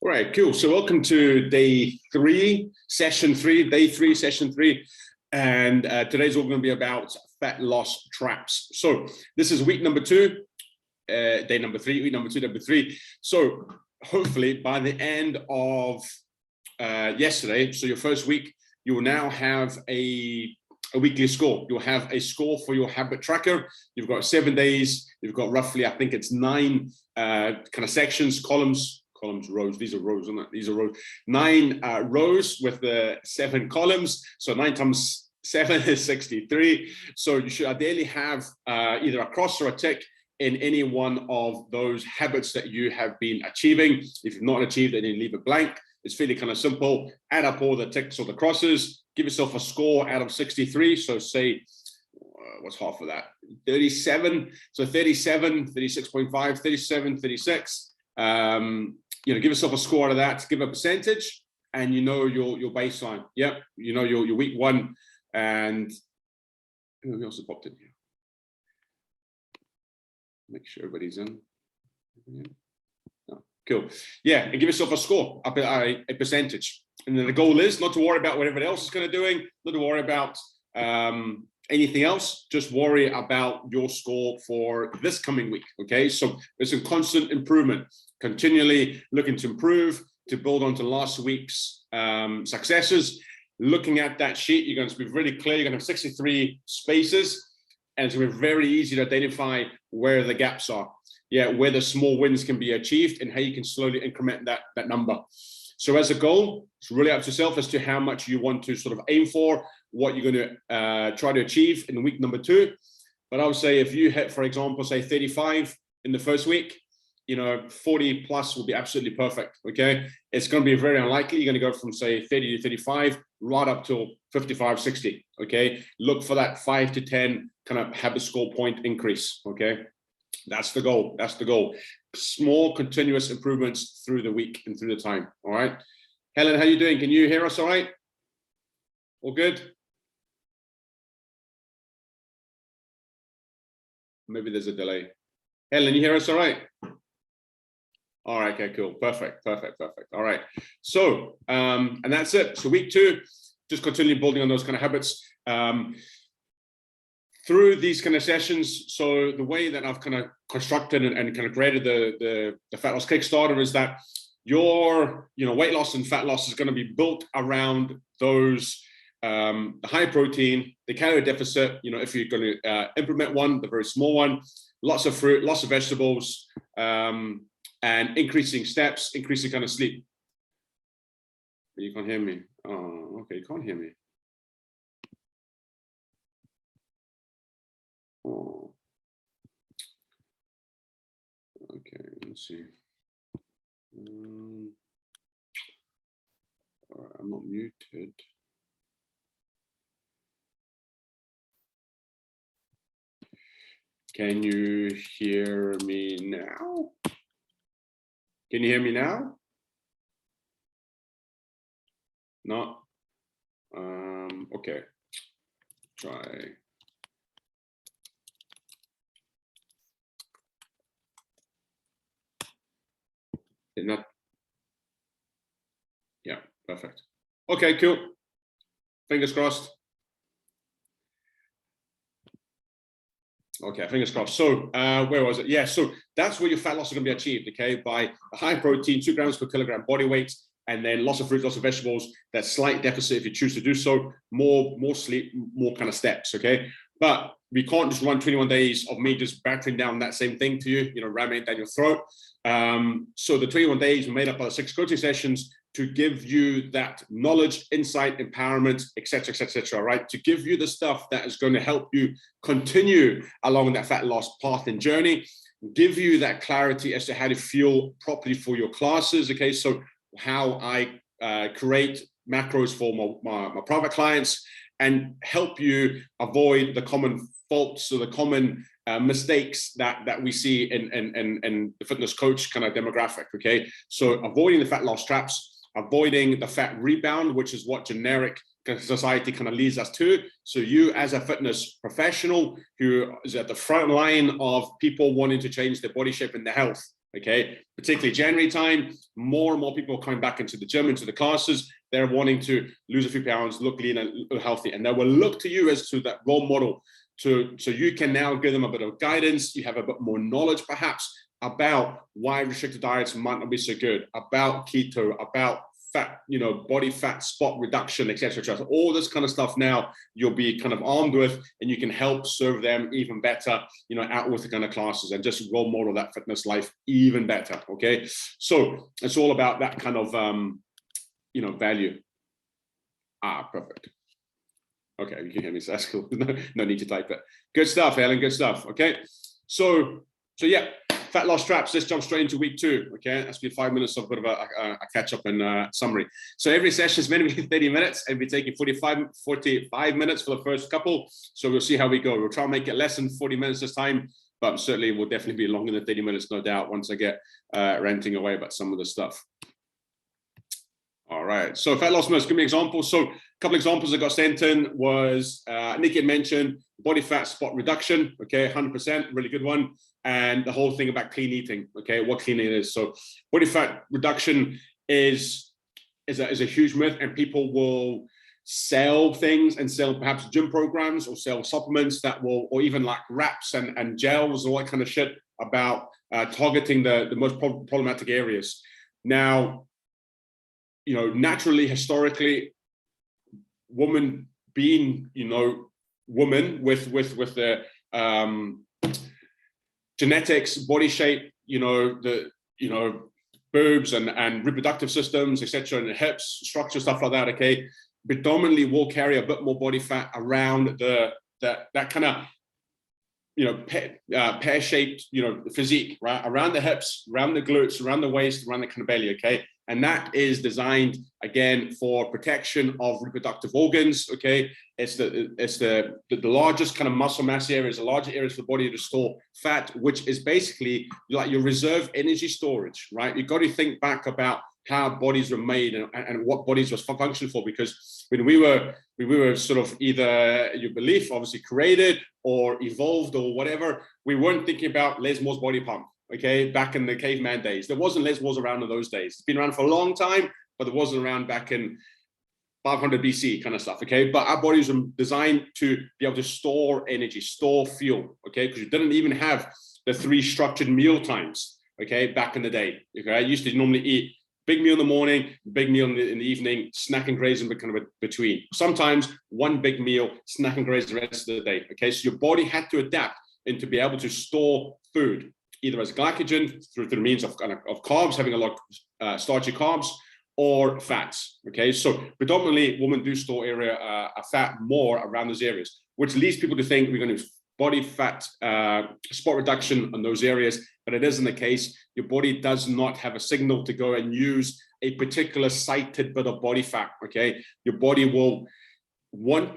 Great, cool. So welcome to day three, session three, session three. And today's all going to be about fat loss traps. So this is week number two, day number three, week number three. So hopefully by the end of yesterday, so your first week, you will now have a weekly score. You'll have a score for your habit tracker. You've got 7 days. You've got roughly, I think it's 9 kind of sections, columns, rows. These are rows, aren't they? These are rows. 9 rows with the 7 columns. So 9 times 7 is 63. So you should ideally have either a cross or a tick in any one of those habits that you have been achieving. If you've not achieved it, then you leave it blank. It's fairly kind of simple. Add up all the ticks or the crosses. Give yourself a score out of 63. So say, what's half of that? 37. So 37, 36.5, 37, 36. Give yourself a score out of that. Give a percentage, and you know your baseline. Yep, you know your week one. And who else has popped in here? Make sure everybody's in. Oh, cool. Yeah, and give yourself a score, a percentage. And then the goal is not to worry about what everybody else is kind of doing, not to worry about anything else. Just worry about your score for this coming week. Okay, so there's a constant improvement, continually looking to improve, to build onto last week's successes. Looking at that sheet, you're going to be really clear. You're going to have 63 spaces, and it's going to be very easy to identify where the gaps are. Yeah, where the small wins can be achieved and how you can slowly increment that number. So as a goal, it's really up to yourself as to how much you want to sort of aim for, what you're going to try to achieve in week number 2. But I would say if you hit, for example, say 35 in the first week, 40 plus will be absolutely perfect. Okay, it's going to be very unlikely you're going to go from say 30 to 35 right up to 55, 60. Okay, look for that 5 to 10 kind of habit score point increase. Okay, that's the goal. That's the goal. Small continuous improvements through the week and through the time. All right, Helen, how you doing? Can you hear us all right? All good? Maybe there's a delay. Helen, you hear us all right? All right, okay, cool. Perfect. All right. So, and that's it. So week 2, just continue building on those kind of habits. Through these kind of sessions, so the way that I've kind of constructed and kind of created the fat loss Kickstarter is that your weight loss and fat loss is going to be built around those the high protein, the calorie deficit. If you're going to implement one, the very small one, lots of fruit, lots of vegetables, and increasing steps, increasing kind of sleep. You can't hear me. Oh, okay, you can't hear me. Oh. Okay, let's see. All right, I'm not muted. Can you hear me now? Can you hear me now? No? Okay. Try. Not. Yeah, perfect. Okay, cool. Fingers crossed. Okay, fingers crossed. So where was it? Yeah, so that's where your fat loss is going to be achieved, okay, by a high protein, 2 grams per kilogram body weight, and then lots of fruit, lots of vegetables, that slight deficit if you choose to do so, more sleep, more kind of steps, okay? But we can't just run 21 days of me just battering down that same thing to you, ramming it down your throat. So the 21 days were made up of 6 coaching sessions to give you that knowledge, insight, empowerment, etc., right? To give you the stuff that is going to help you continue along that fat loss path and journey, give you that clarity as to how to fuel properly for your classes, okay? So how I create macros for my private clients and help you avoid the common faults or the common mistakes that we see in the fitness coach kind of demographic, okay? So avoiding the fat loss traps, avoiding the fat rebound, which is what generic society kind of leads us to. So you as a fitness professional who is at the front line of people wanting to change their body shape and their health, Okay, particularly January time, more and more people are coming back into the gym, into the classes. They're wanting to lose a few pounds, look lean and look healthy, and they will look to you as to that role model. So you can now give them a bit of guidance. You have a bit more knowledge, perhaps, about why restricted diets might not be so good, about keto, about fat, body fat spot reduction, etc. So all this kind of stuff now you'll be kind of armed with, and you can help serve them even better, out with the kind of classes, and just role model that fitness life even better. Okay, so it's all about that kind of value. Perfect. Okay, you can hear me, so that's cool. No need to type it. Good stuff, Helen. Good stuff. Okay, so yeah. Fat loss traps. Let's jump straight into week 2. Okay, that's been 5 minutes of a bit of a catch up and summary. So every session is meant to be 30 minutes, and we're taking 45 minutes for the first couple. So we'll see how we go. We'll try and make it less than 40 minutes this time, but certainly will definitely be longer than 30 minutes, no doubt, once I get ranting away about some of the stuff. All right, so fat loss myths, give me examples. So a couple of examples I got sent in was, Nikki had mentioned body fat spot reduction, okay, 100%, really good one. And the whole thing about clean eating, okay, what clean eating is. So body fat reduction is a huge myth, and people will sell things and sell perhaps gym programs or sell supplements that will, or even like wraps and gels, all that kind of shit about targeting the most problematic areas. Now, naturally, historically, women being, women with the genetics, body shape, the boobs and reproductive systems, etc., and the hips, structure, stuff like that. Okay, predominantly will carry a bit more body fat around that kind of pear-shaped physique, right, around the hips, around the glutes, around the waist, around the kind of belly. Okay, and that is designed again for protection of reproductive organs. Okay, it's the largest kind of muscle mass areas, the larger areas for the body to store fat, which is basically like your reserve energy storage, right? You've got to think back about how bodies were made and what bodies was functioned for, because when we were sort of either, your belief, obviously created or evolved or whatever, we weren't thinking about Les Moore's body pump. Okay, back in the caveman days, there wasn't Les Moore's around in those days. It's been around for a long time, but it wasn't around back in 500 BC kind of stuff. Okay, but our bodies were designed to be able to store energy, store fuel. Okay, because you didn't even have the 3 structured meal times. Okay, back in the day. Okay, I used to normally eat big meal in the morning, big meal in the evening, snack and graze in kind of between. Sometimes one big meal, snack and graze the rest of the day. Okay, so your body had to adapt and to be able to store food, either as glycogen through the means of carbs, having a lot of starchy carbs, or fats. Okay, so predominantly women do store fat more around those areas, which leads people to think we're going to body fat spot reduction on those areas, but it isn't the case. Your body does not have a signal to go and use a particular cited bit of body fat. Okay, your body will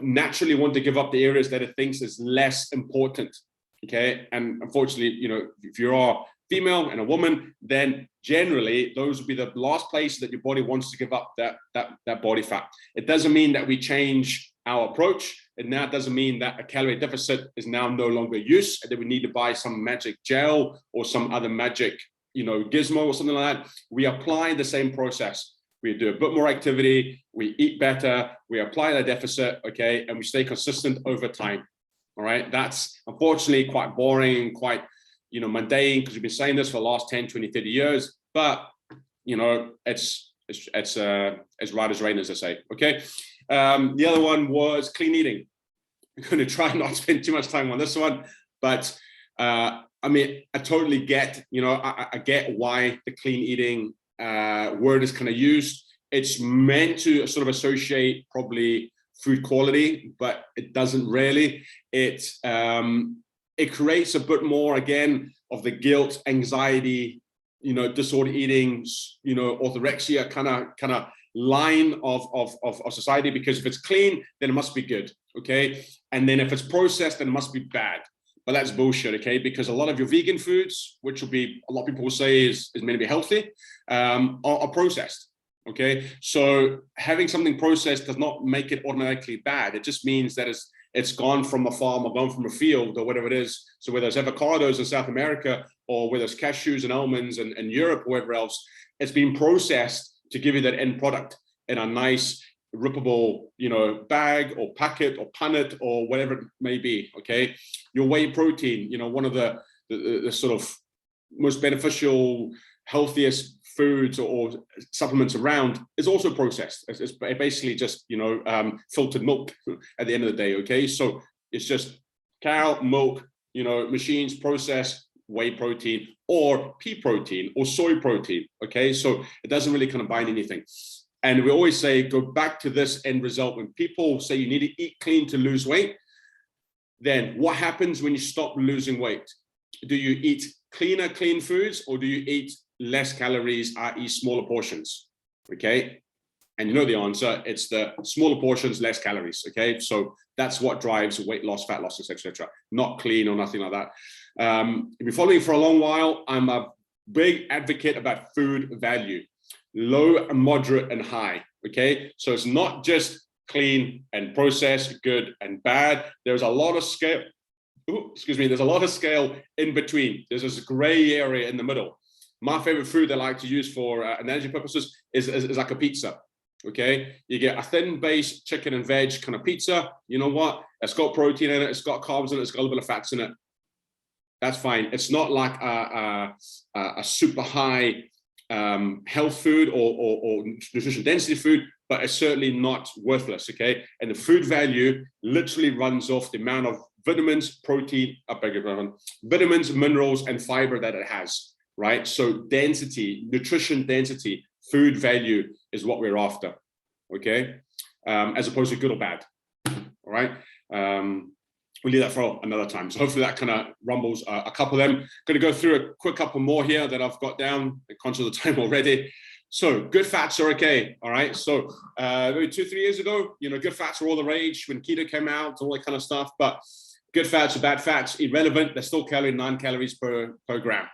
naturally want to give up the areas that it thinks is less important. Okay, and unfortunately, if you are female and a woman, then generally those would be the last places that your body wants to give up that body fat. It doesn't mean that we change our approach, and now it doesn't mean that a calorie deficit is now no longer use, and that we need to buy some magic gel or some other magic gizmo or something like that. We apply the same process. We do a bit more activity, we eat better, we apply the deficit, okay, and we stay consistent over time. All right, that's unfortunately quite boring, quite mundane, because we've been saying this for the last 10, 20, 30 years, but it's right as rain, as I say. Okay, the other one was clean eating. I'm going to try not to spend too much time on this one, but I mean, I totally get, I get why the clean eating word is kind of used. It's meant to sort of associate probably food quality, but it doesn't really. It creates a bit more, again, of the guilt, anxiety, disorder eating, orthorexia kind of line of society, because if it's clean, then it must be good. Okay, and then if it's processed, then it must be bad. But that's bullshit. Okay, because a lot of your vegan foods, which will be, a lot of people will say is meant to be healthy, are processed. Okay, so having something processed does not make it automatically bad. It just means that it's gone from a farm or gone from a field or whatever it is. So whether it's avocados in South America or whether it's cashews and almonds in Europe or wherever else, it's been processed to give you that end product in a nice rippable, bag or packet or punnet or whatever it may be. Okay, your whey protein, one of the sort of most beneficial, healthiest foods or supplements around is also processed. It's basically just filtered milk at the end of the day. Okay, so it's just cow milk, machines process whey protein or pea protein or soy protein. Okay, so it doesn't really kind of bind anything. And we always say, go back to this end result. When people say you need to eat clean to lose weight, then what happens when you stop losing weight? Do you eat clean foods, or do you eat less calories, i.e. smaller portions? Okay, and you know the answer, it's the smaller portions, less calories. Okay, so that's what drives weight loss, fat loss, etc. Not clean or nothing like that. If you're following for a long while, I'm a big advocate about food value, low, moderate, and high. Okay, so it's not just clean and processed, good and bad. There's a lot of scale. There's a lot of scale in between. There's this gray area in the middle. My favorite food I like to use for energy purposes is like a pizza. Okay, you get a thin base chicken and veg kind of pizza. You know what? It's got protein in it. It's got carbs in it. It's got a little bit of fats in it. That's fine. It's not like a super high health food or nutrition density food, but it's certainly not worthless. Okay, and the food value literally runs off the amount of vitamins, protein, vitamins, minerals, and fiber that it has, right? So density, nutrition density, food value is what we're after, okay? As opposed to good or bad, all right? We'll leave that for another time. So hopefully that kind of rumbles a couple of them. Going to go through a quick couple more here that I've got down. I'm conscious of the time already. So good fats are okay, all right? So maybe 2-3 years ago, good fats were all the rage when keto came out, all that kind of stuff. But good fats or bad fats, irrelevant. They're still 9 calories per gram.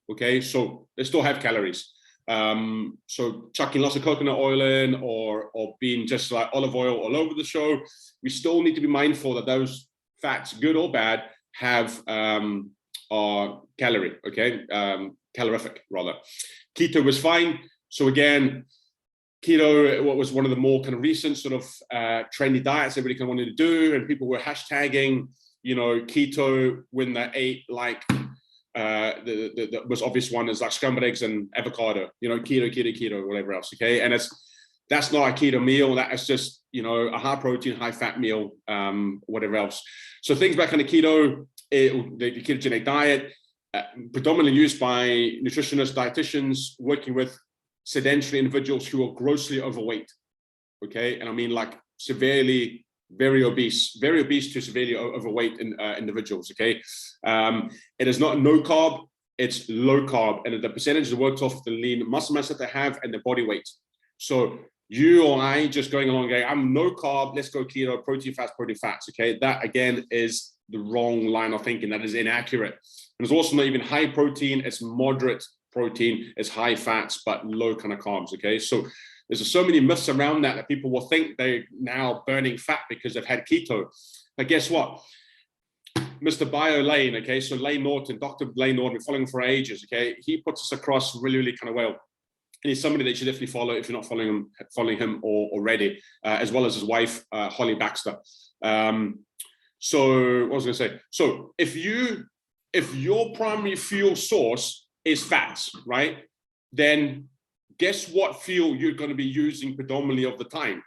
Okay, so they still have calories. So chucking lots of coconut oil in or being just like olive oil all over the show, we still need to be mindful that those fats, good or bad, have are calorie, okay? Calorific rather. Keto was fine. So again, keto, what was one of the more kind of recent sort of trendy diets everybody kind of wanted to do, and people were hashtagging, keto when they ate like the most obvious one is like scrambled eggs and avocado, keto, whatever else, okay? And that's not a keto meal. That is just, a high protein, high fat meal, whatever else. So things back on the keto, the ketogenic diet, predominantly used by nutritionists, dietitians, working with sedentary individuals who are grossly overweight, okay? And I mean like severely, very obese to severely overweight individuals, okay? It is not no carb, it's low carb, and the percentage is worked off the lean muscle mass that they have and their body weight. So you or I just going along going, I'm no carb, let's go keto, protein fats, okay? That again is the wrong line of thinking. That is inaccurate. And it's also not even high protein, it's moderate protein, it's high fats, but low kind of carbs, okay? So there's so many myths around that people will think they're now burning fat because they've had keto. But guess what? Mr. Bio Lane, okay, so Lane Norton, Dr. Lane Norton, we're following for ages, okay? He puts us across really, really kind of well. And he's somebody that you should definitely follow if you're not following him already, as well as his wife, Holly Baxter. So what was I going to say? So if your primary fuel source is fats, right? Then guess what fuel you're going to be using predominantly of the time?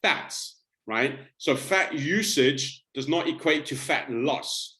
Fats, right? So fat usage does not equate to fat loss.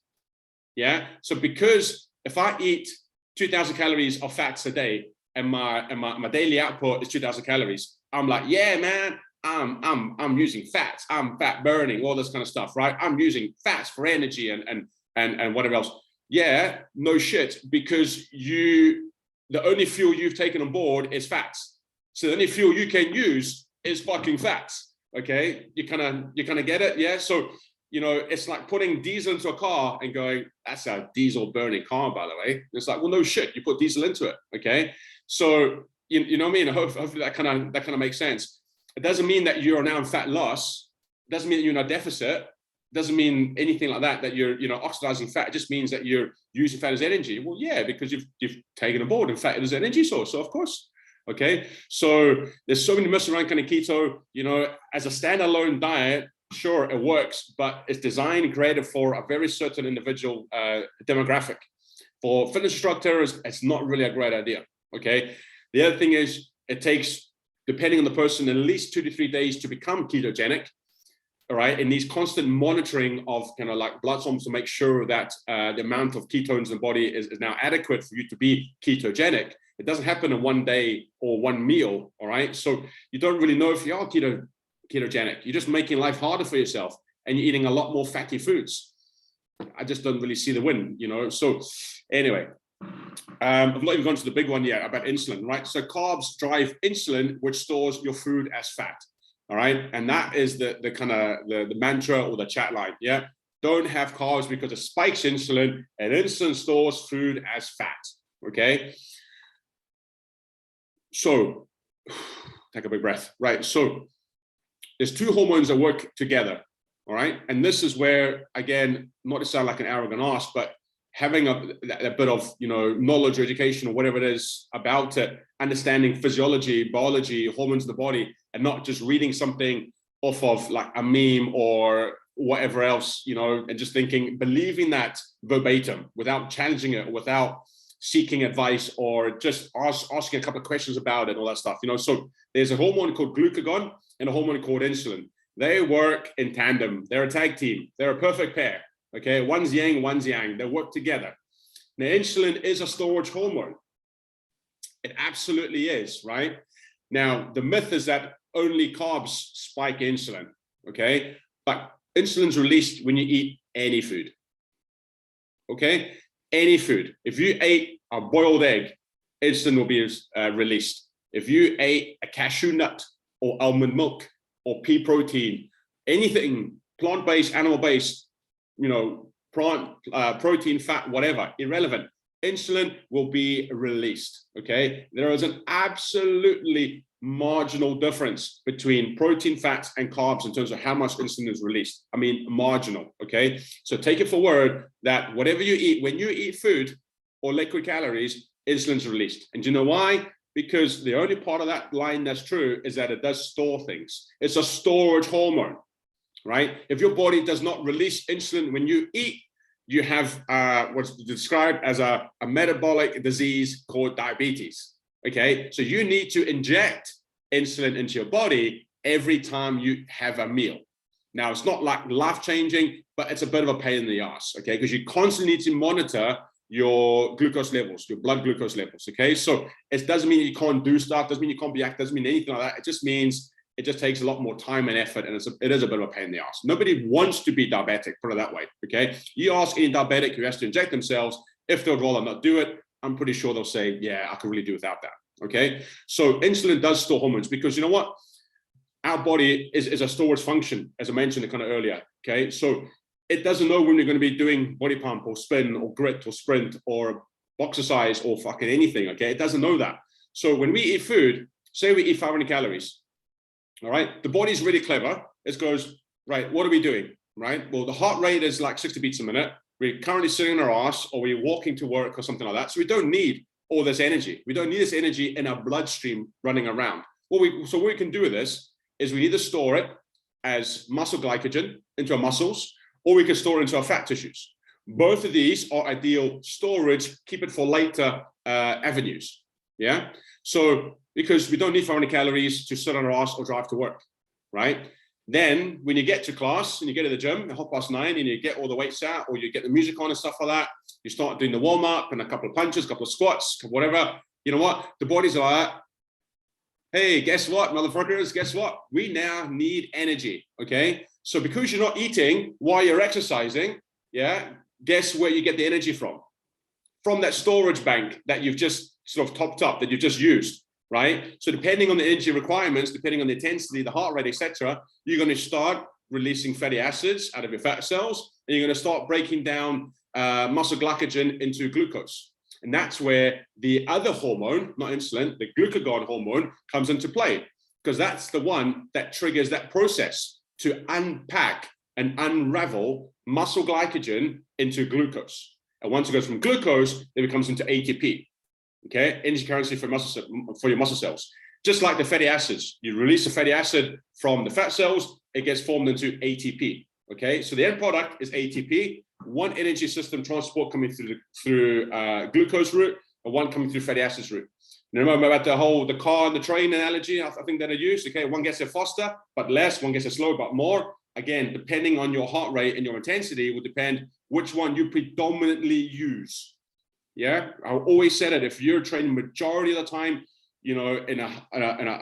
Yeah. So because if I eat 2,000 calories of fats a day and my daily output is 2,000 calories, I'm like, yeah, man, I'm using fats. I'm fat burning, all this kind of stuff, right? I'm using fats for energy and whatever else. Yeah, no shit, because the only fuel you've taken on board is fats. So the only fuel you can use is fucking fats. Okay, you kind of get it, yeah. So it's like putting diesel into a car and going, that's a diesel burning car, by the way. It's like, well, no shit, you put diesel into it. Okay, so you know what I mean. Hopefully that kind of makes sense. It doesn't mean that you're now in fat loss doesn't mean that you're in a deficit, doesn't mean anything like that, that you're, you know, oxidizing fat. It just means that you're using fat as energy. Well, yeah, because you've taken on board and fat is an energy source. So of course, okay. So there's so many myths around kind of keto, you know, as a standalone diet, sure, it works, but it's designed and created for a very certain individual demographic. For fitness instructors, it's not really a great idea, okay? The other thing is, it takes, depending on the person, at least 2 to 3 days to become ketogenic, all right? It needs constant monitoring of kind of like blood samples to make sure that the amount of ketones in the body is now adequate for you to be ketogenic. It doesn't happen in one day or one meal, all right? So you don't really know if you are ketogenic. You're just making life harder for yourself, and you're eating a lot more fatty foods. I just don't really see the win, you know? So anyway, I've not even gone to the big one yet about insulin, right? So carbs drive insulin, which stores your food as fat, all right? And that is the kind of the mantra or the chat line, yeah? Don't have carbs because it spikes insulin, and insulin stores food as fat, okay? So take a big breath, right? So there's two hormones that work together, all right? And this is where, again, not to sound like an arrogant ass, but having a bit of, you know, knowledge or education or whatever it is about it, understanding physiology, biology, hormones in the body, and not just reading something off of like a meme or whatever else, you know, and just thinking, believing that verbatim without challenging it, without seeking advice, or just asking a couple of questions about it, all that stuff, you know. So there's a hormone called glucagon and a hormone called insulin. They work in tandem. They're a tag team. They're a perfect pair. Okay, one's yang, one's yang. They work together. Now, insulin is a storage hormone. It absolutely is, right? Now, the myth is that only carbs spike insulin, okay? But insulin's released when you eat any food, okay? Any food. If you ate a boiled egg, insulin will be released. If you ate a cashew nut or almond milk or pea protein, anything plant-based, animal-based, you know, protein, fat, whatever, irrelevant, insulin will be released, okay? There is an absolutely marginal difference between protein, fats, and carbs in terms of how much insulin is released. I mean, marginal, okay? So take it for word that whatever you eat, when you eat food or liquid calories, insulin's released. And do you know why? Because the only part of that line that's true is that it does store things. It's a storage hormone, right? If your body does not release insulin when you eat, you have what's described as a metabolic disease called diabetes, okay? So you need to inject insulin into your body every time you have a meal. Now, it's not like life-changing, but it's a bit of a pain in the ass, okay? Because you constantly need to monitor your glucose levels, your blood glucose levels, okay? So it doesn't mean you can't do stuff, doesn't mean you can't be active, doesn't mean anything like that. It just means it just takes a lot more time and effort, and it is a bit of a pain in the ass. Nobody wants to be diabetic, put it that way, okay? You ask any diabetic who has to inject themselves, if they'd rather not do it, I'm pretty sure they'll say, yeah, I can really do without that, okay? So insulin does store hormones because you know what? Our body is a storage function, as I mentioned kind of earlier, okay? So it doesn't know when you're going to be doing body pump or spin or grit or sprint or exercise or fucking anything, okay? It doesn't know that. So when we eat food, say we eat 500 calories, all right? The body's really clever. It goes, right, what are we doing, right? Well, the heart rate is like 60 beats a minute. We're currently sitting on our ass, or we're walking to work or something like that. So we don't need all this energy. We don't need this energy in our bloodstream running around. So what we can do with this is we either store it as muscle glycogen into our muscles, or we can store it into our fat tissues. Both of these are ideal storage, keep it for later avenues, yeah? So, because we don't need 500 calories to sit on our ass or drive to work, right? Then when you get to class and you get to the gym at 9:30 and you get all the weights out, or you get the music on and stuff like that, you start doing the warm up and a couple of punches, a couple of squats, whatever, you know what? The body's like, hey, guess what, motherfuckers, guess what? We now need energy, okay? So because you're not eating while you're exercising, yeah, guess where you get the energy from? From that storage bank that you've just sort of topped up, that you've just used, right? So depending on the energy requirements, depending on the intensity, the heart rate, etc., you're going to start releasing fatty acids out of your fat cells, and you're going to start breaking down muscle glycogen into glucose. And that's where the other hormone, not insulin, the glucagon hormone, comes into play, because that's the one that triggers that process to unpack and unravel muscle glycogen into glucose. And once it goes from glucose, then it comes into ATP, okay? Energy currency for your muscle cells. Just like the fatty acids, you release the fatty acid from the fat cells, it gets formed into ATP, okay? So the end product is ATP, one energy system transport coming through glucose route, and one coming through fatty acids route. You remember about the car and the train analogy, I think that I used, okay? One gets there faster, but less, one gets there slower, but more. Again, depending on your heart rate and your intensity will depend which one you predominantly use. Yeah, I always said it, if you're training majority of the time, you know, in a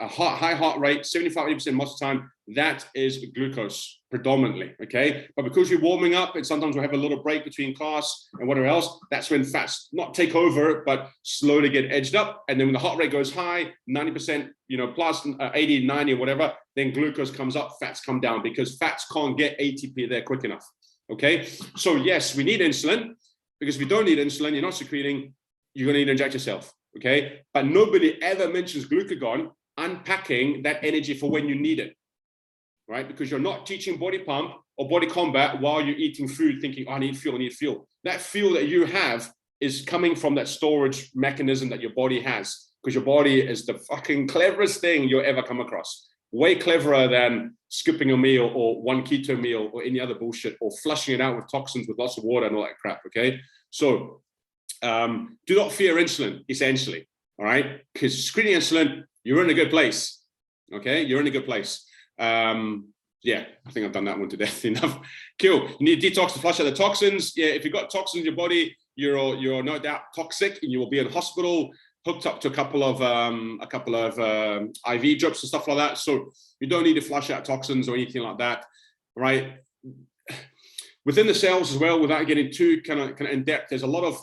high heart rate, 75-80% most of the time, that is glucose predominantly, okay? But because you're warming up and sometimes we have a little break between class and whatever else, that's when fats not take over, but slowly get edged up. And then when the heart rate goes high, 90%, you know, plus 80, 90 or whatever, then glucose comes up, fats come down because fats can't get ATP there quick enough, okay? So yes, we need insulin because if you don't need insulin, you're not secreting, you're gonna need to inject yourself. Okay, but nobody ever mentions glucagon unpacking that energy for when you need it, right? Because you're not teaching body pump or body combat while you're eating food thinking, oh, I need fuel, I need fuel. That fuel that you have is coming from that storage mechanism that your body has, because your body is the fucking cleverest thing you'll ever come across. Way cleverer than skipping a meal or one keto meal or any other bullshit or flushing it out with toxins with lots of water and all that crap, okay? So do not fear insulin, essentially, all right? Because screening insulin, you're in a good place, okay? You're in a good place. Yeah, I think I've done that one to death enough. Cool. You need detox to flush out the toxins. Yeah, if you've got toxins in your body, you're no doubt toxic, and you will be in hospital, hooked up to a couple of IV drips and stuff like that. So you don't need to flush out toxins or anything like that, right? Within the cells as well, without getting too kind of in depth, there's a lot of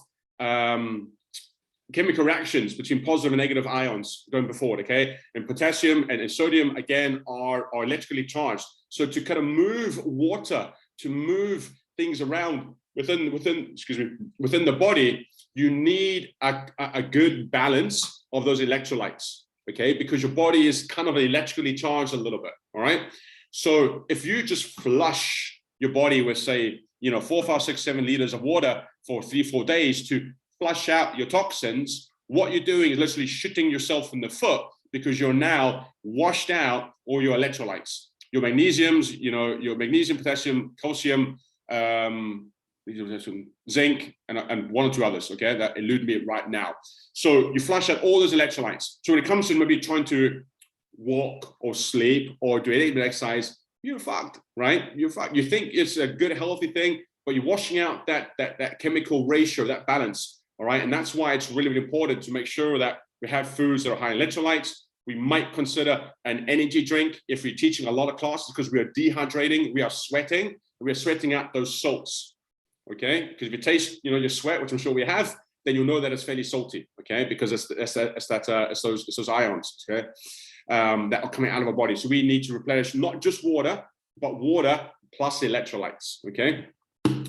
chemical reactions between positive and negative ions going before it, okay? And potassium and sodium, again, are electrically charged. So to kind of move water, to move things around within the body, you need a good balance of those electrolytes, okay? Because your body is kind of electrically charged a little bit, all right? So if you just flush your body with, say, you know, 4, 5, 6, 7 liters of water for 3-4 days to flush out your toxins, what you're doing is literally shooting yourself in the foot because you're now washed out all your electrolytes, your magnesiums, you know, your magnesium, potassium, calcium, zinc, and 1 or 2 others, okay, that elude me right now. So you flush out all those electrolytes. So when it comes to maybe trying to walk or sleep or do any exercise, you're fucked, right? You're fucked. You think it's a good, healthy thing, but you're washing out that chemical ratio, that balance, all right? And that's why it's really, really important to make sure that we have foods that are high in electrolytes. We might consider an energy drink if we're teaching a lot of classes because we are dehydrating, we are sweating, and we are sweating out those salts, okay? Because if you taste, you know, your sweat, which I'm sure we have, then you'll know that it's fairly salty, okay? Because it's those ions, okay? That are coming out of our body. So we need to replenish not just water, but water plus electrolytes, okay?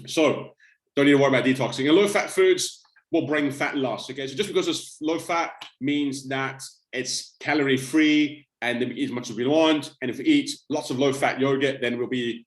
So don't need to worry about detoxing. And low-fat foods will bring fat loss, okay? So just because it's low-fat means that it's calorie-free and then we eat as much as we want. And if we eat lots of low-fat yogurt, then we'll be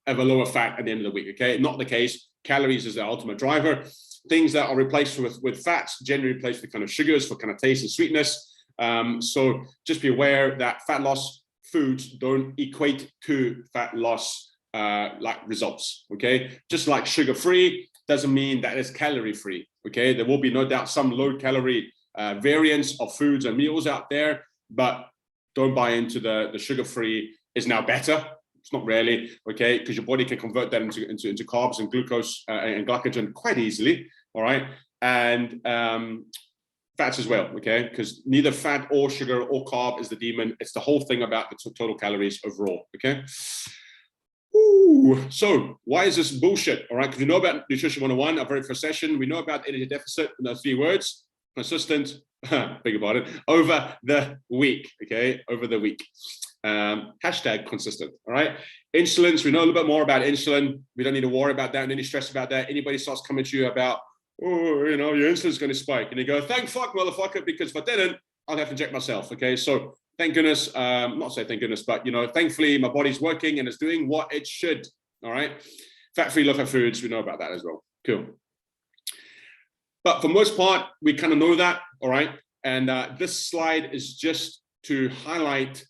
of a lower fat at the end of the week, okay? Not the case. Calories is the ultimate driver. Things that are replaced with fats generally replaced with kind of sugars for kind of taste and sweetness. So just be aware that fat loss foods don't equate to fat loss like results, okay? Just like sugar-free doesn't mean that it's calorie-free, okay? There will be no doubt some low-calorie variants of foods and meals out there, but don't buy into the sugar-free is now better. It's not really, okay? Because your body can convert that into carbs and glucose and glycogen quite easily, all right? And fats as well, okay? Because neither fat or sugar or carb is the demon. It's the whole thing about the total calories overall, okay? Ooh, so why is this bullshit, all right? Because we know about Nutrition 101, our very first session. We know about energy deficit in those 3 words, consistent, beg about it, over the week, okay? Over the week. Hashtag consistent, all right? Insulins, we know a little bit more about insulin. We don't need to worry about that and any stress about that. Anybody starts coming to you about, oh, you know, your insulin's going to spike. And you go, thank fuck, motherfucker, because if I didn't, I'd have to inject myself, okay? So thank goodness, not say thank goodness, but, you know, thankfully my body's working and it's doing what it should. All right. Fat-free, low-fat foods, we know about that as well. Cool. But for most part, we kind of know that. All right. And this slide is just to highlight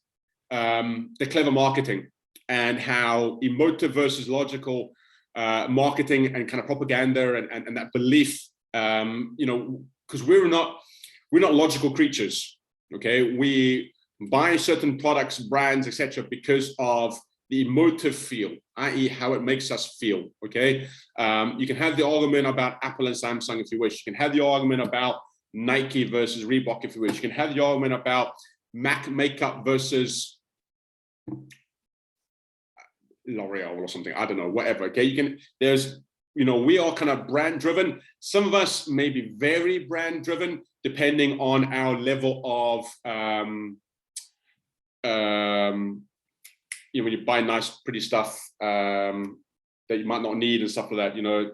the clever marketing and how emotive versus logical marketing and kind of propaganda and that belief, you know, because we're not logical creatures. Okay, we buy certain products, brands, etc., because of the emotive feel, i.e., how it makes us feel. Okay, you can have the argument about Apple and Samsung if you wish. You can have the argument about Nike versus Reebok if you wish. You can have the argument about MAC makeup versus L'Oreal or something. I don't know, whatever. Okay, you can. There's, you know, we are kind of brand driven. Some of us may be very brand driven, depending on our level of, you know, when you buy nice, pretty stuff that you might not need and stuff like that, you know,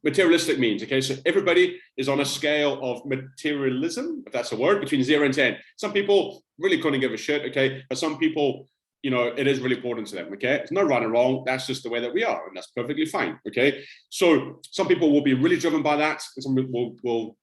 materialistic means. Okay, so everybody is on a scale of materialism, if that's a word, between 0 and 10. Some people really couldn't give a shit. Okay, but some people, you know, it is really important to them. Okay, it's no right or wrong. That's just the way that we are, and that's perfectly fine. Okay, so some people will be really driven by that, and some people will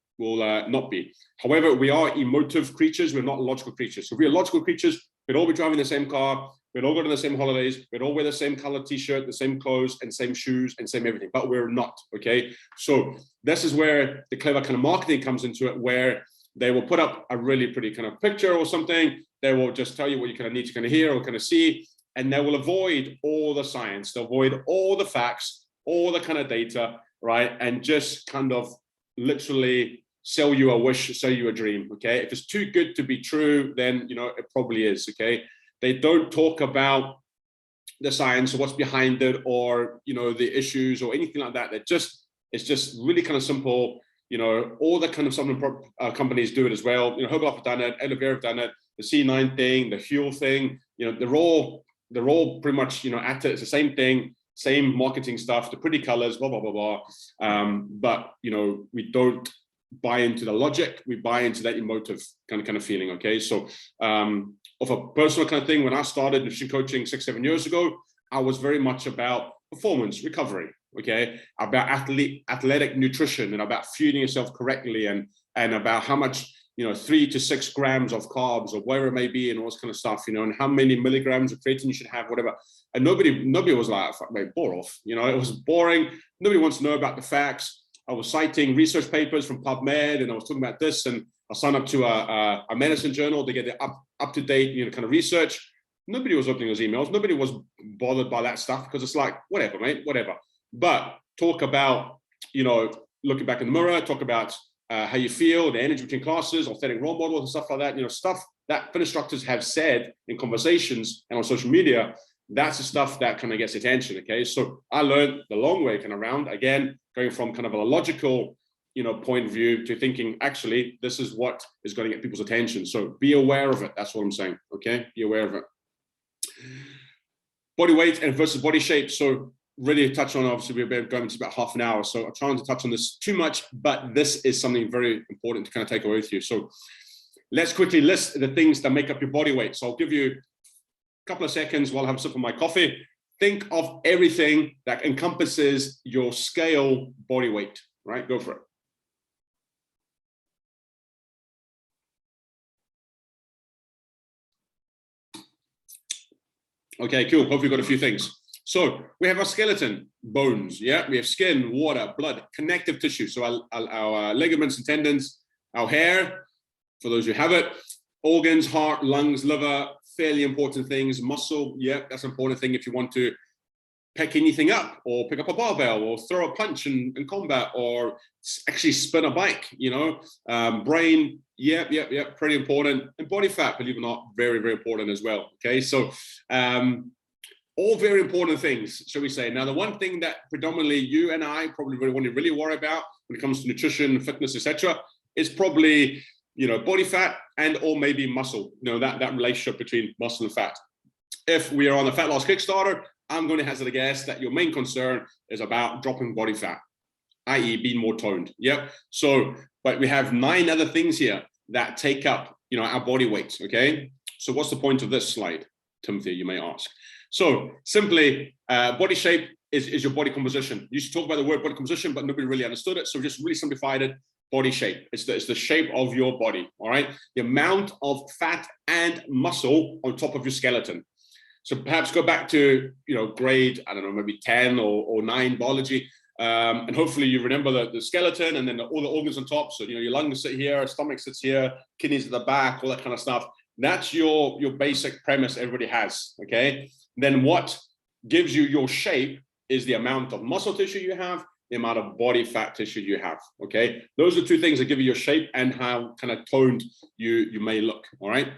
not be. However, we are emotive creatures. We're not logical creatures. So if we are logical creatures, we'd all be driving the same car. We'd all go to the same holidays. We'd all wear the same color t-shirt, the same clothes, and same shoes, and same everything. But we're not. Okay, so this is where the clever kind of marketing comes into it, where they will put up a really pretty kind of picture or something. They will just tell you what you kind of need to kind of hear or kind of see, and they will avoid all the science. They'll avoid all the facts, all the kind of data, right? And just kind of literally sell you a wish, sell you a dream. Okay, if it's too good to be true, then, you know, it probably is. Okay, they don't talk about the science or what's behind it, or, you know, the issues or anything like that. It's just really kind of simple. You know, all the kind of supplement companies do it as well. You know, Herbalife have done it, Elevera have done it, the C9 thing, the Huel thing. You know, they're all pretty much, you know, at it. It's the same thing, same marketing stuff, the pretty colors, blah blah blah blah. But, you know, we don't buy into the logic. We buy into that emotive kind of feeling. Okay, so of a personal kind of thing, when I started nutrition coaching 6-7 years ago, I was very much about performance recovery. Okay, about athletic nutrition, and about feeding yourself correctly, and about how much, you know, 3 to 6 grams of carbs or whatever it may be, and all this kind of stuff, you know, and how many milligrams of creatine you should have, whatever. And nobody was like, fuck, mate, bore off. You know, it was boring. Nobody wants to know about the facts. I was citing research papers from PubMed, and I was talking about this, and I signed up to a medicine journal to get the up to date, you know, kind of research. Nobody was opening those emails. Nobody was bothered by that stuff, because it's like, whatever, mate, whatever. But talk about, you know, looking back in the mirror, talk about how you feel, the energy between classes, authentic role models and stuff like that, you know, stuff that fitness instructors have said in conversations and on social media. That's the stuff that kind of gets attention. Okay, so I learned the long way kind of around, again, going from kind of a logical, you know, point of view to thinking, actually, this is what is going to get people's attention. So be aware of it. That's what I'm saying. Okay, be aware of it. Body weight and versus body shape. So really touch on, obviously we're going to about half an hour, so I'm trying to touch on this too much, but this is something very important to kind of take away with you. So let's quickly list the things that make up your body weight. So I'll give you a couple of seconds while I have a sip of my coffee. Think of everything that encompasses your scale body weight, right? Go for it. Okay, cool. Hope you've got a few things. So we have our skeleton, bones, yeah? We have skin, water, blood, connective tissue. So our ligaments and tendons, our hair, for those who have it, organs, heart, lungs, liver, fairly important things, muscle, yeah, that's an important thing if you want to pick anything up, or pick up a barbell, or throw a punch in combat, or actually spin a bike, you know. Brain, yeah, pretty important. And body fat, believe it or not, very, very important as well, okay? So, all very important things, shall we say. Now, the one thing that predominantly you and I probably really worry about when it comes to nutrition, fitness, etc., is probably, you know, body fat and or maybe muscle, you know, that relationship between muscle and fat. If we are on the fat loss Kickstarter, I'm going to hazard a guess that your main concern is about dropping body fat, i.e. being more toned. Yep. So, but we have 9 other things here that take up, you know, our body weight, okay? So what's the point of this slide, Timothy, you may ask? So simply, body shape is your body composition. You used to talk about the word body composition, but nobody really understood it. So just really simplified it. Body shape. It's the shape of your body. All right. The amount of fat and muscle on top of your skeleton. So perhaps go back to, grade, I don't know, maybe 10 or 9 biology. And hopefully you remember the skeleton and then all the organs on top. So, your lungs sit here, stomach sits here, kidneys at the back, all that kind of stuff. That's your basic premise everybody has. Okay. Then what gives you your shape is the amount of muscle tissue you have, the amount of body fat tissue you have. Okay. Those are 2 things that give you your shape and how kind of toned you may look. All right.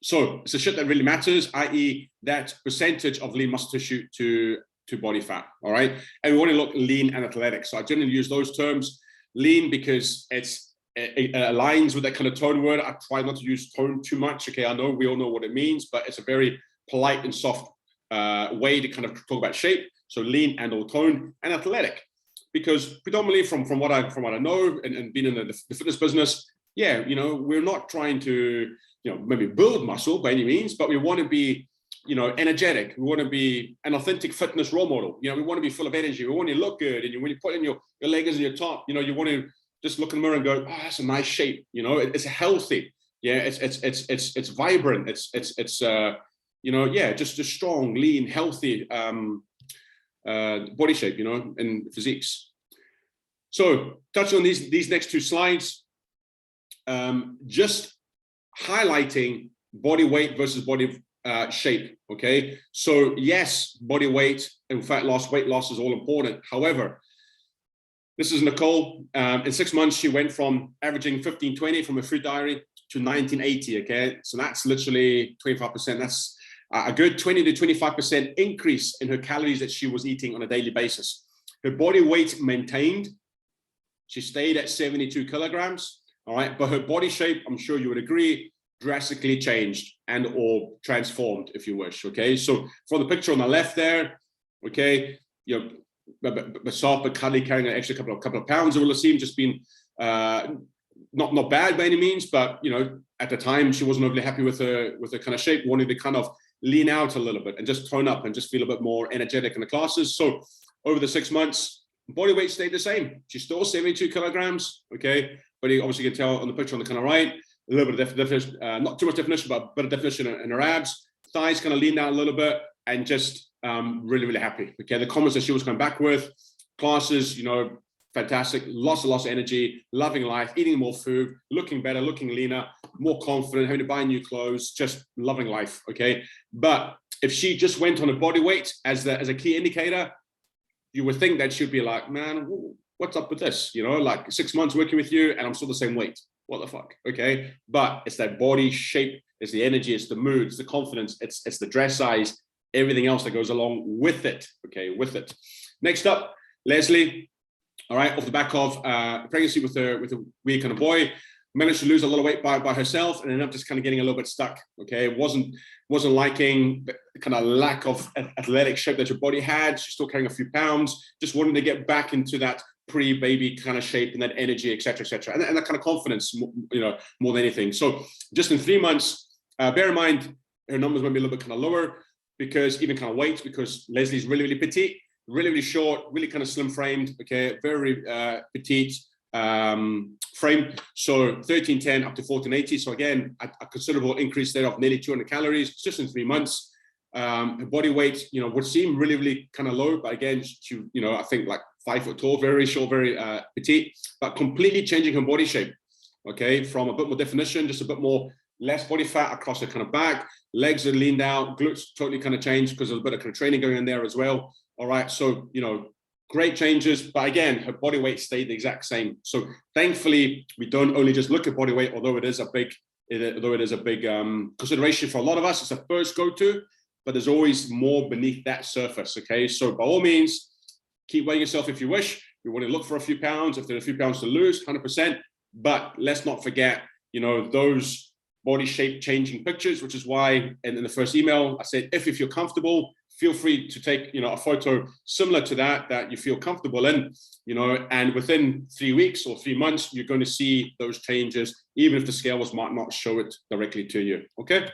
So it's the shit that really matters, i.e. that percentage of lean muscle tissue to body fat. All right. And we want to look lean and athletic. So I generally use those terms. Lean because it aligns with that kind of tone word. I try not to use tone too much. Okay. I know we all know what it means, but it's a very polite and soft way to kind of talk about shape. So lean and or tone, and athletic, because predominantly from what I know and being in the fitness business, we're not trying to maybe build muscle by any means, but we want to be energetic. We want to be an authentic fitness role model. We want to be full of energy. We want to look good, and when you put in your leggings and your top, you want to just look in the mirror and go, oh, that's a nice shape. It's healthy. Yeah, it's vibrant. It's just a strong, lean, healthy body shape, and physiques. So touching on these next 2 slides, just highlighting body weight versus body shape. Okay. So yes, body weight and fat loss, weight loss is all important. However, this is Nicole. In 6 months, she went from averaging 1520 from a food diary to 1980. Okay. So that's literally 25%. That's a good 20 to 25% increase in her calories that she was eating on a daily basis. Her body weight maintained. She stayed at 72 kilograms. All right. But her body shape, I'm sure you would agree, drastically changed and or transformed, if you wish. Okay. So from the picture on the left there, okay, soft but cuddly, carrying an extra couple of pounds, it will have seemed just been not bad by any means, but at the time she wasn't overly happy with her kind of shape, wanted to kind of lean out a little bit and just tone up and just feel a bit more energetic in the classes. So over the 6 months, body weight stayed the same. She's still 72 kilograms. Okay. But you obviously can tell on the picture on the kind of right, a little bit of definition, not too much definition, but a bit of definition in her abs. Thighs kind of leaned out a little bit and just really, really happy. Okay. The comments that she was coming back with, classes, fantastic, lots of energy, loving life, eating more food, looking better, looking leaner, more confident, having to buy new clothes, just loving life. Okay. But if she just went on a body weight as a key indicator, you would think that she'd be like, man, what's up with this? Like 6 months working with you and I'm still the same weight. What the fuck? Okay. But it's that body shape, it's the energy, it's the mood, it's the confidence, it's the dress size, everything else that goes along with it. Okay. With it. Next up, Leslie. All right. Off the back of pregnancy with a weird kind of boy, managed to lose a lot of weight by herself and ended up just kind of getting a little bit stuck. Okay. Wasn't liking the kind of lack of athletic shape that your body had. She's still carrying a few pounds, just wanting to get back into that pre-baby kind of shape and that energy, et cetera, and that kind of confidence, more than anything. So just in 3 months, bear in mind, her numbers might be a little bit kind of lower because even kind of weight, because Leslie's really, really petite, really, really short, really kind of slim framed. Okay. Very petite frame. So 1310 up to 1480. So again, a considerable increase there of nearly 200 calories just in 3 months. Her body weight, would seem really, really kind of low, but again, she, I think like 5 foot tall, very short, very petite, but completely changing her body shape. Okay. From a bit more definition, just a bit more, less body fat across her kind of back, legs are leaned out, glutes totally kind of changed because there's a bit of kind of training going in there as well. All right. So, great changes, but again, her body weight stayed the exact same. So thankfully, we don't only just look at body weight, although it is a big consideration for a lot of us. It's a first go-to, but there's always more beneath that surface. Okay. So by all means, keep weighing yourself if you wish. You want to look for a few pounds, if there are a few pounds to lose, 100%. But let's not forget, those body shape changing pictures, which is why in the first email I said, if you're comfortable, feel free to take, a photo similar to that you feel comfortable in, and within 3 weeks or 3 months, you're going to see those changes, even if the scales might not show it directly to you. Okay.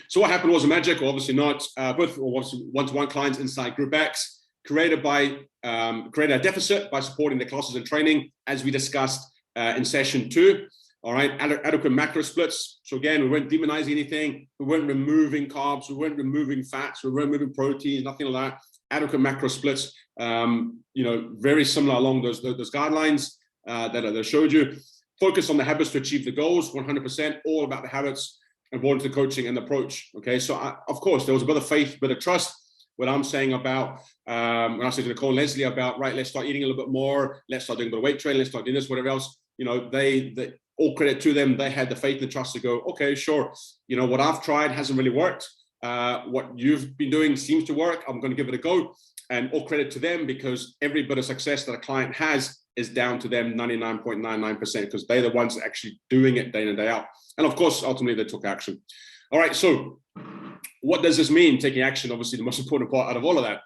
So what happened was magic, or obviously not. Both one-to-one clients inside Group X created a deficit by supporting the classes and training, as we discussed in session 2. All right, adequate macro splits. So again, we weren't demonizing anything. We weren't removing carbs. We weren't removing fats. We weren't removing proteins. Nothing like that. Adequate macro splits. Very similar along those guidelines that I showed you. Focus on the habits to achieve the goals. 100%. All about the habits. And born to the coaching and the approach. Okay, so of course there was a bit of faith, a bit of trust. What I'm saying about when I said to Nicole and Leslie about, right, let's start eating a little bit more. Let's start doing a bit of weight training. Let's start doing this, whatever else. They all credit to them. They had the faith and trust to go, okay, sure. What I've tried hasn't really worked. What you've been doing seems to work. I'm going to give it a go. And all credit to them, because every bit of success that a client has is down to them 99.99%, because they're the ones actually doing it day in and day out. And of course, ultimately, they took action. All right, so what does this mean, taking action? Obviously, the most important part out of all of that.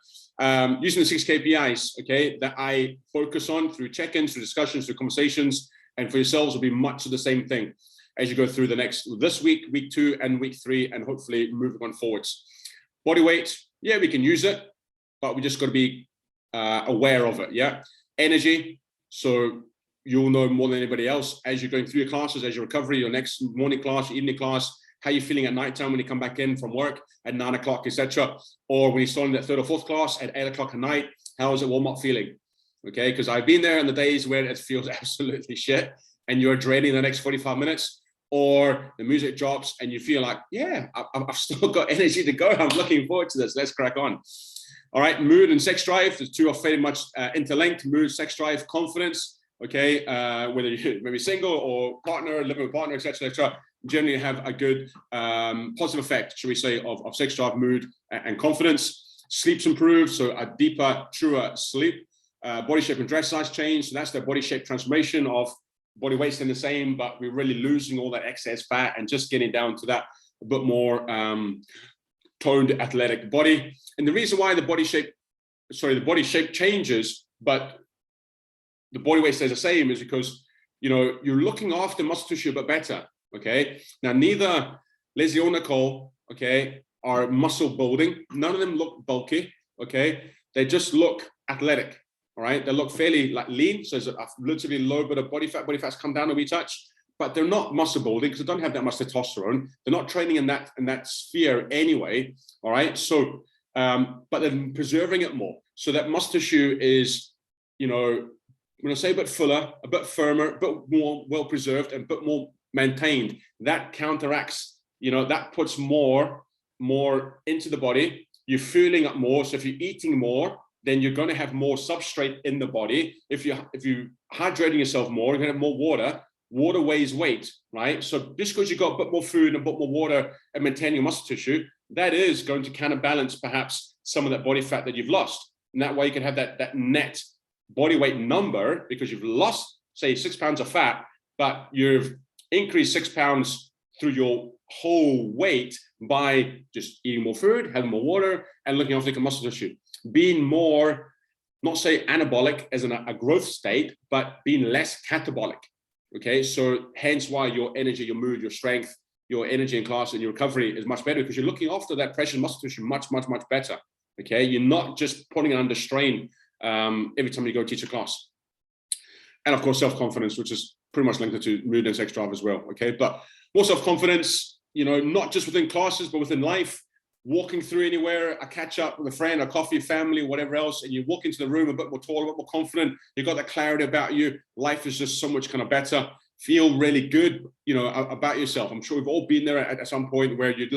Using the 6 KPIs, okay, that I focus on through check-ins, through discussions, through conversations, and for yourselves will be much of the same thing as you go through this week, week 2, and week 3, and hopefully moving on forwards. Body weight, yeah, we can use it, but we just got to be aware of it, yeah. Energy, so you'll know more than anybody else as you're going through your classes, as your recovery, your next morning class, your evening class, how you're feeling at nighttime when you come back in from work at 9 o'clock, etc. Or when you're starting that 3rd or 4th class at 8 o'clock at night, how is it warm up feeling? Okay, because I've been there in the days where it feels absolutely shit and you're draining the next 45 minutes, or the music drops and you feel like, yeah, I've still got energy to go. I'm looking forward to this. Let's crack on. All right, mood and sex drive. The two are very much interlinked. Mood, sex drive, confidence. Okay, whether you're maybe single or partner, living with partner, etc., generally have a good positive effect, shall we say, of sex drive, mood, and confidence. Sleep's improved, so a deeper, truer sleep. Body shape and dress size change. So that's the body shape transformation of body weight staying the same, but we're really losing all that excess fat and just getting down to that a bit more toned, athletic body. And the reason why the body shape changes, but the body weight stays the same, is because you're looking after muscle tissue a bit better. Okay, now neither Leslie or Nicole, okay, are muscle building. None of them look bulky. Okay, they just look athletic. All right, they look fairly like lean, so there's a relatively low bit of body fat. Body fat's come down a wee touch, but they're not muscle building because they don't have that much testosterone. They're not training in that sphere anyway. All right, so but they're preserving it more, so that muscle tissue is, I'm going to say a bit fuller, a bit firmer, a bit more well preserved, and a bit more maintained. That counteracts, that puts more into the body. You're fueling up more, so if you're eating more, then you're going to have more substrate in the body. If you're hydrating yourself more, you're going to have more water. Water weighs weight, right? So just because you've got a bit more food and a bit more water and maintaining your muscle tissue, that is going to counterbalance perhaps some of that body fat that you've lost. And that way you can have that net body weight number, because you've lost, say, 6 pounds of fat, but you've increased 6 pounds through your whole weight by just eating more food, having more water, and looking after your muscle tissue. Being more, not say anabolic as in a growth state, but being less catabolic. Okay, so hence why your energy, your mood, your strength, your energy in class and your recovery is much better, because you're looking after that pressure muscle tissue much, much, much better. Okay, you're not just putting it under strain every time you go teach a class. And of course, self-confidence, which is pretty much linked to mood and sex drive as well. Okay, but more self-confidence, not just within classes, but within life. Walking through anywhere, a catch up with a friend, a coffee, family, whatever else, and you walk into the room a bit more tall, a bit more confident, you've got that clarity about you. Life is just so much kind of better. Feel really good, about yourself. I'm sure we've all been there at some point where you're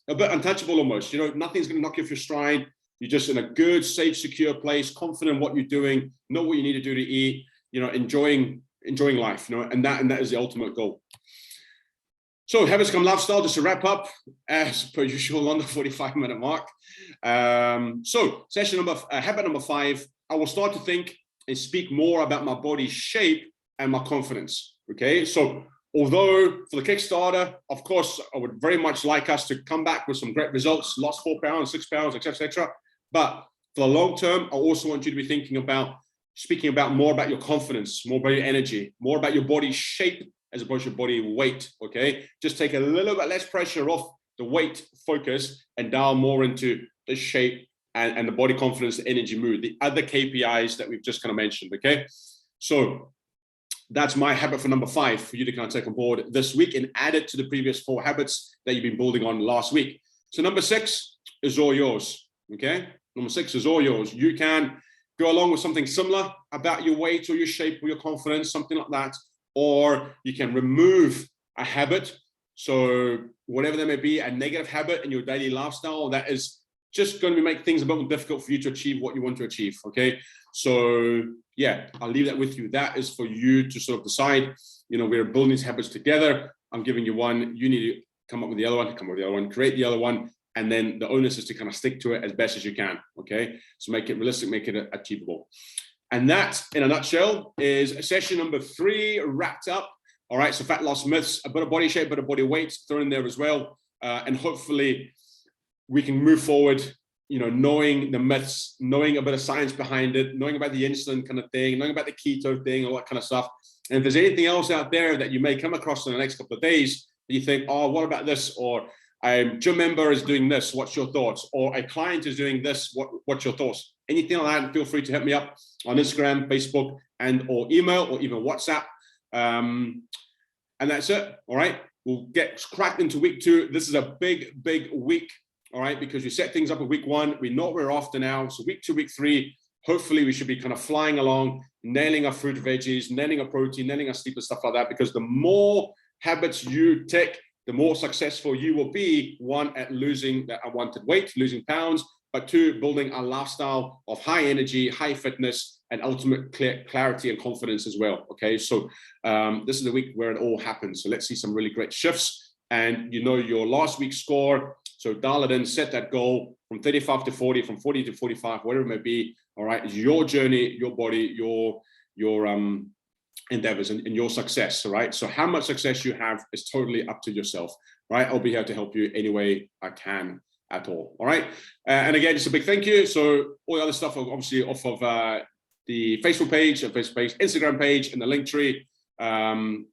a bit untouchable almost. Nothing's going to knock you off your stride. You're just in a good, safe, secure place, confident in what you're doing, know what you need to do to eat, enjoying life, and that is the ultimate goal. So habits become lifestyle, just to wrap up, as per usual, on the 45-minute mark. So habit number 5, I will start to think and speak more about my body shape and my confidence. Okay, so although for the Kickstarter, of course, I would very much like us to come back with some great results, lost 4 pounds, 6 pounds, etc. But for the long term, I also want you to be thinking about, speaking about more about your confidence, more about your energy, more about your body shape as opposed to your body weight, okay? Just take a little bit less pressure off the weight focus and dial more into the shape and the body confidence, the energy, mood, the other KPIs that we've just kind of mentioned, okay? So that's my habit for number 5 for you to kind of take on board this week and add it to the previous 4 habits that you've been building on last week. So number 6 is all yours, okay? Number 6 is all yours. You can go along with something similar about your weight or your shape or your confidence, something like that, or you can remove a habit. So whatever there may be, a negative habit in your daily lifestyle that is just going to make things a bit more difficult for you to achieve what you want to achieve, okay? So yeah, I'll leave that with you. That is for you to sort of decide. You know, we're building these habits together. I'm giving you one. You need to come up with the other one, create the other one. And then the onus is to kind of stick to it as best as you can, okay? So make it realistic, make it achievable. And that, in a nutshell, is session number 3 wrapped up. All right, so fat loss myths, a bit of body shape, a bit of body weight thrown in there as well. And hopefully we can move forward, you know, knowing the myths, knowing a bit of science behind it, knowing about the insulin kind of thing, knowing about the keto thing, all that kind of stuff. And if there's anything else out there that you may come across in the next couple of days, that you think, oh, what about this? Or a gym member is doing this, what's your thoughts? Or a client is doing this, what's your thoughts? Anything like that, feel free to hit me up on Instagram, Facebook, and or email, or even WhatsApp. And that's it, all right? We'll get cracked into week 2. This is a big, big week, all right? Because you set things up with week 1. We know what we're after now. So week 2, week 3, hopefully we should be kind of flying along, nailing our fruit, veggies, nailing our protein, nailing our sleep and stuff like that. Because the more habits you tick, the more successful you will be, 1, at losing that unwanted weight, losing pounds, but 2, building a lifestyle of high energy, high fitness, and ultimate clarity and confidence as well, okay? So this is the week where it all happens. So let's see some really great shifts. And you know your last week's score, so dial it in, set that goal from 35 to 40, from 40 to 45, whatever it may be, all right? It's your journey, your body, your endeavors and your success, all right? So how much success you have is totally up to yourself, right? I'll be here to help you any way I can at all right? And again, just a big thank you. So all the other stuff are obviously off of the Facebook page, Instagram page, and the link tree. Tons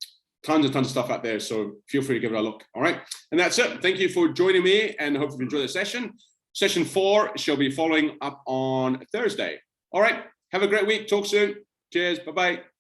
of stuff out there, so feel free to give it a look, all right? And that's it. Thank you for joining me, and I hope you've enjoyed the session. Session 4 shall be following up on Thursday. All right, have a great week. Talk soon. Cheers. Bye-bye.